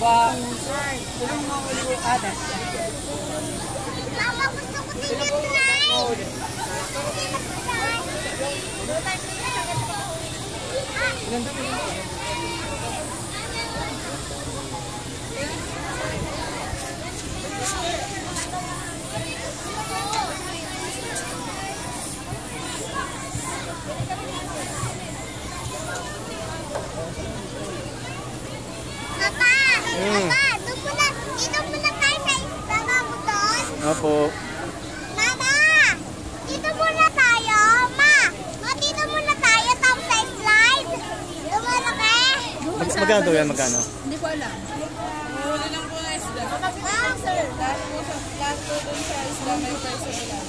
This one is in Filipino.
Tulong mo ulit ate. Mama, gusto ko din yung slide. Papa, dito muna tayo sa isla mo doon. Opo. Mama, dito muna tayo. Dito muna tayo tapos sa slide. Lumalaki. Magkano daw yan? Magkano? Hindi ko alam. Huli lang po na isla. Lahat po dun sa isla may person lang.